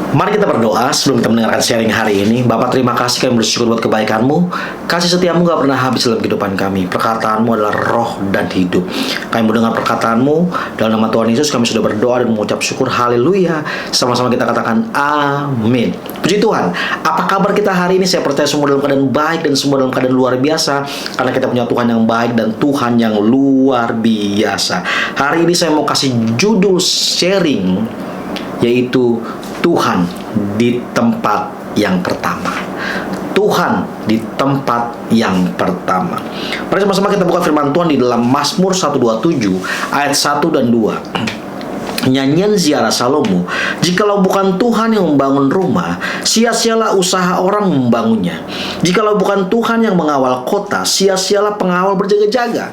Mari kita berdoa sebelum kita mendengarkan sharing hari ini. Bapak, terima kasih, kami bersyukur buat kebaikan-Mu. Kasih setiamu gak pernah habis dalam kehidupan kami. Perkataan-Mu adalah roh dan hidup. Kami mendengar perkataan-Mu. Dalam nama Tuhan Yesus kami sudah berdoa dan mengucap syukur. Haleluya. Sama-sama kita katakan amin. Puji Tuhan. Apa kabar kita hari ini? Saya percaya semua dalam keadaan baik dan semua dalam keadaan luar biasa. Karena kita punya Tuhan yang baik dan Tuhan yang luar biasa. Hari ini saya mau kasih judul sharing, yaitu Tuhan di tempat yang pertama. Tuhan di tempat yang pertama. Mari sama-sama kita buka firman Tuhan di dalam Mazmur 127 ayat 1 dan 2. Nyanyian ziarah Salomo. Jikalau bukan Tuhan yang membangun rumah, sia-sialah usaha orang membangunnya. Jikalau bukan Tuhan yang mengawal kota, sia-sialah pengawal berjaga-jaga.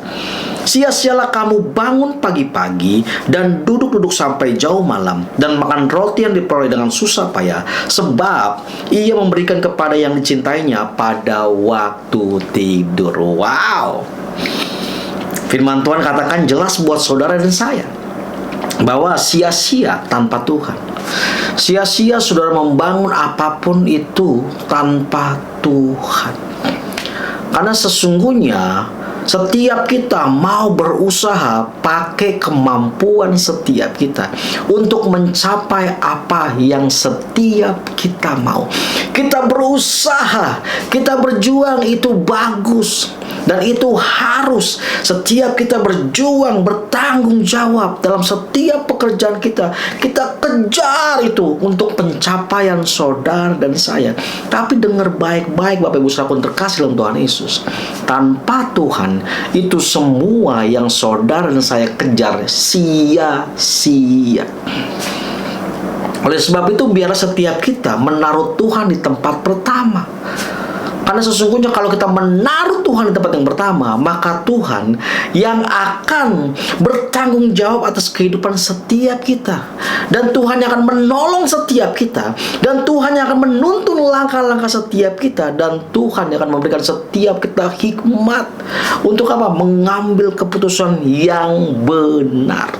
Sia-sialah kamu bangun pagi-pagi dan duduk-duduk sampai jauh malam dan makan roti yang diperoleh dengan susah payah, sebab ia memberikan kepada yang dicintainya pada waktu tidur. Wow. Firman Tuhan katakan jelas buat saudara dan saya bahwa sia-sia tanpa Tuhan. Sia-sia saudara membangun apapun itu tanpa Tuhan. Karena sesungguhnya setiap kita mau berusaha pakai kemampuan setiap kita untuk mencapai apa yang setiap kita mau. Kita berusaha, kita berjuang, itu bagus. Dan itu harus setiap kita berjuang, bertanggung jawab dalam setiap pekerjaan kita. Kita kejar itu untuk pencapaian saudara dan saya. Tapi dengar baik-baik Bapak Ibu Saudara terkasih dalam Tuhan Yesus. Tanpa Tuhan, itu semua yang saudara dan saya kejar sia-sia. Oleh sebab itu biarlah setiap kita menaruh Tuhan di tempat pertama. Karena sesungguhnya kalau kita menaruh Tuhan di tempat yang pertama, maka Tuhan yang akan bertanggung jawab atas kehidupan setiap kita. Dan Tuhan yang akan menolong setiap kita. Dan Tuhan yang akan menuntun langkah-langkah setiap kita. Dan Tuhan yang akan memberikan setiap kita hikmat. Untuk apa? Mengambil keputusan yang benar.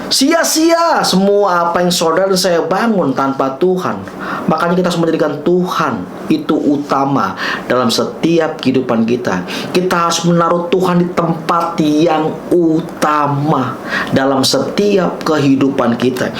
Sia-sia semua apa yang saudara dan saya bangun tanpa Tuhan. Makanya kita harus menjadikan Tuhan itu utama dalam setiap kehidupan kita. Kita harus menaruh Tuhan di tempat yang utama dalam setiap kehidupan kita.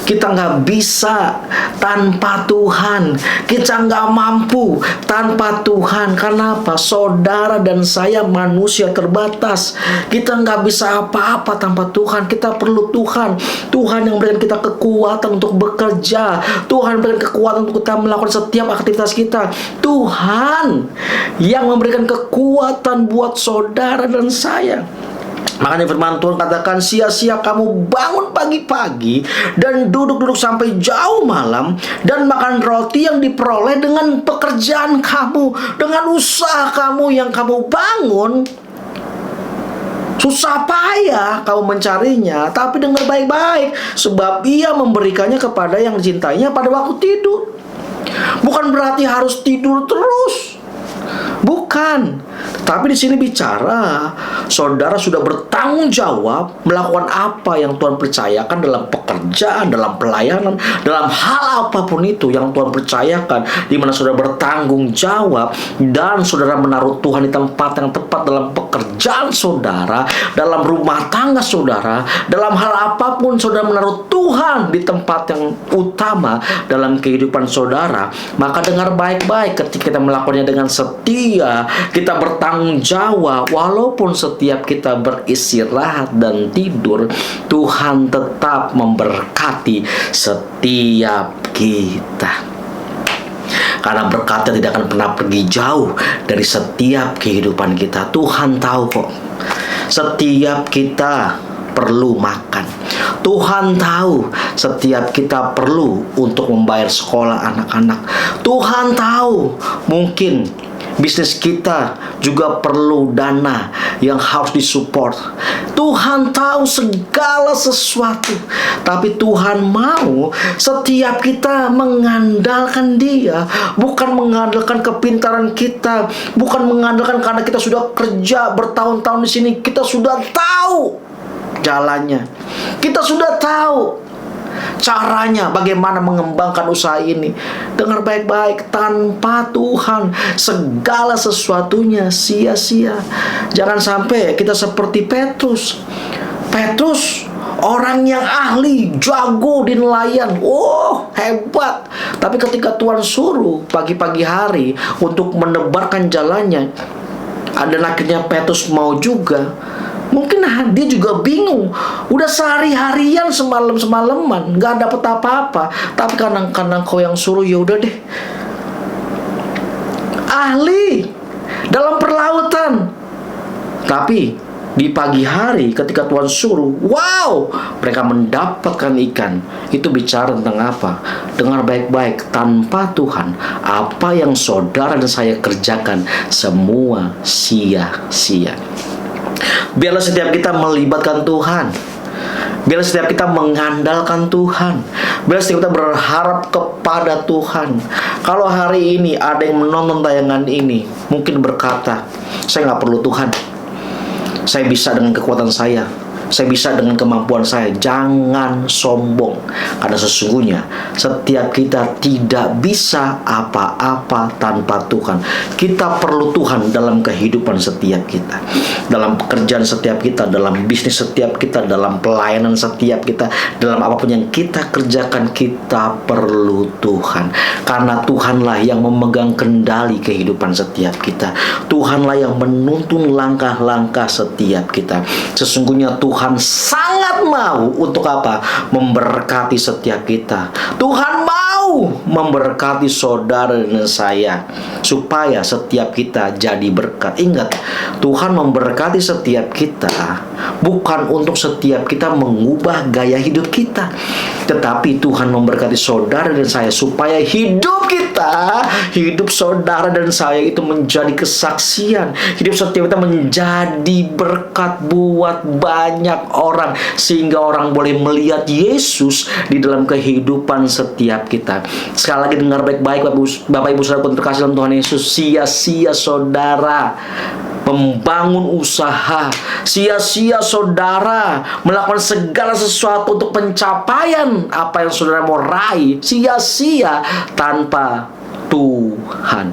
Kita nggak bisa tanpa Tuhan. Kita nggak mampu tanpa Tuhan. Karena apa? Saudara dan saya manusia terbatas. Kita nggak bisa apa-apa tanpa Tuhan. Kita perlu Tuhan. Tuhan yang memberikan kita kekuatan untuk bekerja. Tuhan memberikan kekuatan untuk kita melakukan setiap aktivitas kita. Tuhan yang memberikan kekuatan buat saudara dan saya. Makanya firman Tuhan katakan sia-sia kamu bangun pagi-pagi dan duduk-duduk sampai jauh malam dan makan roti yang diperoleh dengan pekerjaan kamu, dengan usaha kamu yang kamu bangun. Susah payah kamu mencarinya, tapi dengar baik-baik, sebab ia memberikannya kepada yang dicintainya pada waktu tidur. Bukan berarti harus tidur terus. Bukan. Tapi di sini bicara saudara sudah bertanggung jawab melakukan apa yang Tuhan percayakan dalam pekerjaan, dalam pelayanan, dalam hal apapun itu yang Tuhan percayakan, di mana saudara bertanggung jawab dan saudara menaruh Tuhan di tempat yang tepat dalam pekerjaan saudara, dalam rumah tangga saudara, dalam hal apapun saudara menaruh Tuhan di tempat yang utama dalam kehidupan saudara. Maka dengar baik-baik, ketika kita melakukannya dengan setia, kita bertanggung jawab, walaupun setiap kita beristirahat dan tidur, Tuhan tetap memberkati setiap kita. Karena berkatnya tidak akan pernah pergi jauh dari setiap kehidupan kita. Tuhan tahu kok, setiap kita perlu makan. Tuhan tahu setiap kita perlu untuk membayar sekolah anak-anak. Tuhan tahu mungkin bisnis kita juga perlu dana yang harus disupport. Tuhan tahu segala sesuatu. Tapi Tuhan mau setiap kita mengandalkan Dia. Bukan mengandalkan kepintaran kita. Bukan mengandalkan karena kita sudah kerja bertahun-tahun di sini. Kita sudah tahu jalannya. Kita sudah tahu Caranya bagaimana mengembangkan usaha ini. Dengar baik-baik, tanpa Tuhan segala sesuatunya sia-sia. Jangan sampai kita seperti Petrus. Petrus orang yang ahli, jago di nelayan. Oh, hebat. Tapi ketika Tuhan suruh pagi-pagi hari untuk menebarkan jalannya, dan akhirnya Petrus mau juga. Mungkin dia juga bingung. Udah sehari-harian semalaman gak dapet apa-apa. Tapi kadang-kadang kau yang suruh, ya udah deh. Ahli dalam perlautan. Tapi di pagi hari ketika Tuhan suruh, wow, mereka mendapatkan ikan. Itu bicara tentang apa? Dengar baik-baik, tanpa Tuhan apa yang saudara dan saya kerjakan semua sia-sia. Biarlah setiap kita melibatkan Tuhan. Biarlah setiap kita mengandalkan Tuhan. Biarlah setiap kita berharap kepada Tuhan. Kalau hari ini ada yang menonton tayangan ini, mungkin berkata, saya gak perlu Tuhan, saya bisa dengan kekuatan saya bisa dengan kemampuan saya. Jangan sombong. Karena sesungguhnya setiap kita tidak bisa apa-apa tanpa Tuhan. Kita perlu Tuhan dalam kehidupan setiap kita, dalam pekerjaan setiap kita, dalam bisnis setiap kita, dalam pelayanan setiap kita, dalam apapun yang kita kerjakan, kita perlu Tuhan. Karena Tuhanlah yang memegang kendali kehidupan setiap kita. Tuhanlah yang menuntun langkah-langkah setiap kita. Sesungguhnya Tuhan sangat mau untuk apa? Memberkati setiap kita. Tuhan mau memberkati saudara dan saya, supaya setiap kita jadi berkat. Ingat, Tuhan memberkati setiap kita bukan untuk setiap kita mengubah gaya hidup kita, tetapi Tuhan memberkati saudara dan saya supaya hidup kita, hidup saudara dan saya itu menjadi kesaksian. Hidup setiap kita menjadi berkat buat banyak orang, sehingga orang boleh melihat Yesus di dalam kehidupan setiap kita. Sekali lagi dengar baik-baik Bapak Ibu Saudara terkasih dalam Tuhan Yesus. Sia-sia saudara membangun usaha, sia-sia saudara melakukan segala sesuatu untuk pencapaian apa yang saudara mau raih, sia-sia tanpa Tuhan.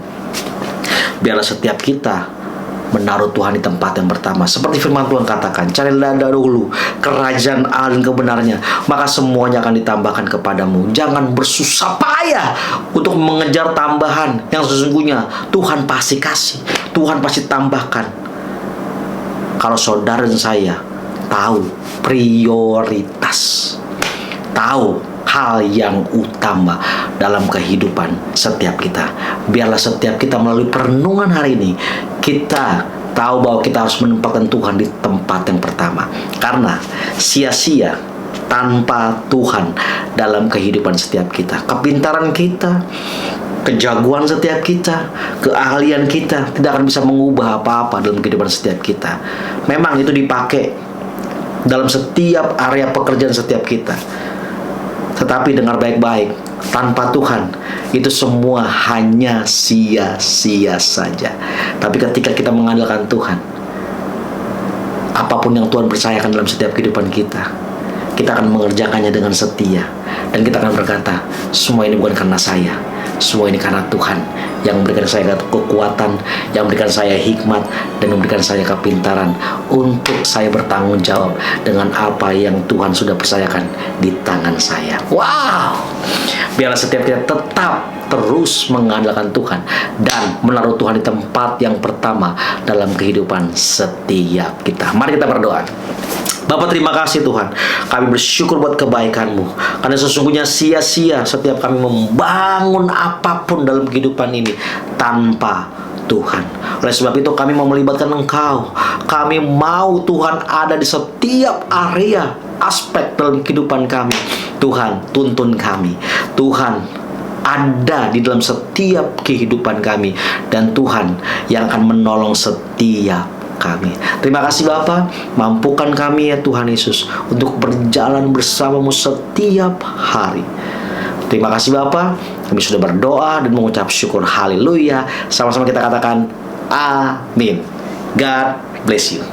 Biarlah setiap kita menaruh Tuhan di tempat yang pertama. Seperti firman Tuhan katakan, carilah dahulu kerajaan Allah dan kebenarannya, maka semuanya akan ditambahkan kepadamu. Jangan bersusah payah untuk mengejar tambahan yang sesungguhnya Tuhan pasti kasih, Tuhan pasti tambahkan. Kalau saudara dan saya tahu prioritas, tahu hal yang utama dalam kehidupan setiap kita, biarlah setiap kita melalui perenungan hari ini, kita tahu bahwa kita harus menempatkan Tuhan di tempat yang pertama. Karena sia-sia tanpa Tuhan dalam kehidupan setiap kita. Kepintaran kita, kejagoan setiap kita, keahlian kita tidak akan bisa mengubah apa-apa dalam kehidupan setiap kita. Memang itu dipakai dalam setiap area pekerjaan setiap kita, tetapi dengar baik-baik, tanpa Tuhan itu semua hanya sia-sia saja. Tapi ketika kita mengandalkan Tuhan, apapun yang Tuhan percayakan dalam setiap kehidupan kita, kita akan mengerjakannya dengan setia. Dan kita akan berkata, semua ini bukan karena saya, semua ini karena Tuhan yang memberikan saya kekuatan, yang memberikan saya hikmat, dan memberikan saya kepintaran untuk saya bertanggung jawab dengan apa yang Tuhan sudah percayakan di tangan saya. Wow! Biarlah setiap kita tetap terus mengandalkan Tuhan dan menaruh Tuhan di tempat yang pertama dalam kehidupan setiap kita. Mari kita berdoa. Bapak, terima kasih Tuhan, kami bersyukur buat kebaikan-Mu, karena sesungguhnya sia-sia setiap kami membangun apapun dalam kehidupan ini tanpa Tuhan. Oleh sebab itu kami mau melibatkan Engkau. Kami mau Tuhan ada di setiap area aspek dalam kehidupan kami. Tuhan, tuntun kami. Tuhan, ada di dalam setiap kehidupan kami, dan Tuhan yang akan menolong setiap kami. Terima kasih Bapa, mampukan kami ya Tuhan Yesus untuk berjalan bersama-Mu setiap hari. Terima kasih Bapa, kami sudah berdoa dan mengucap syukur. Haleluya. Sama-sama kita katakan amin. God bless you.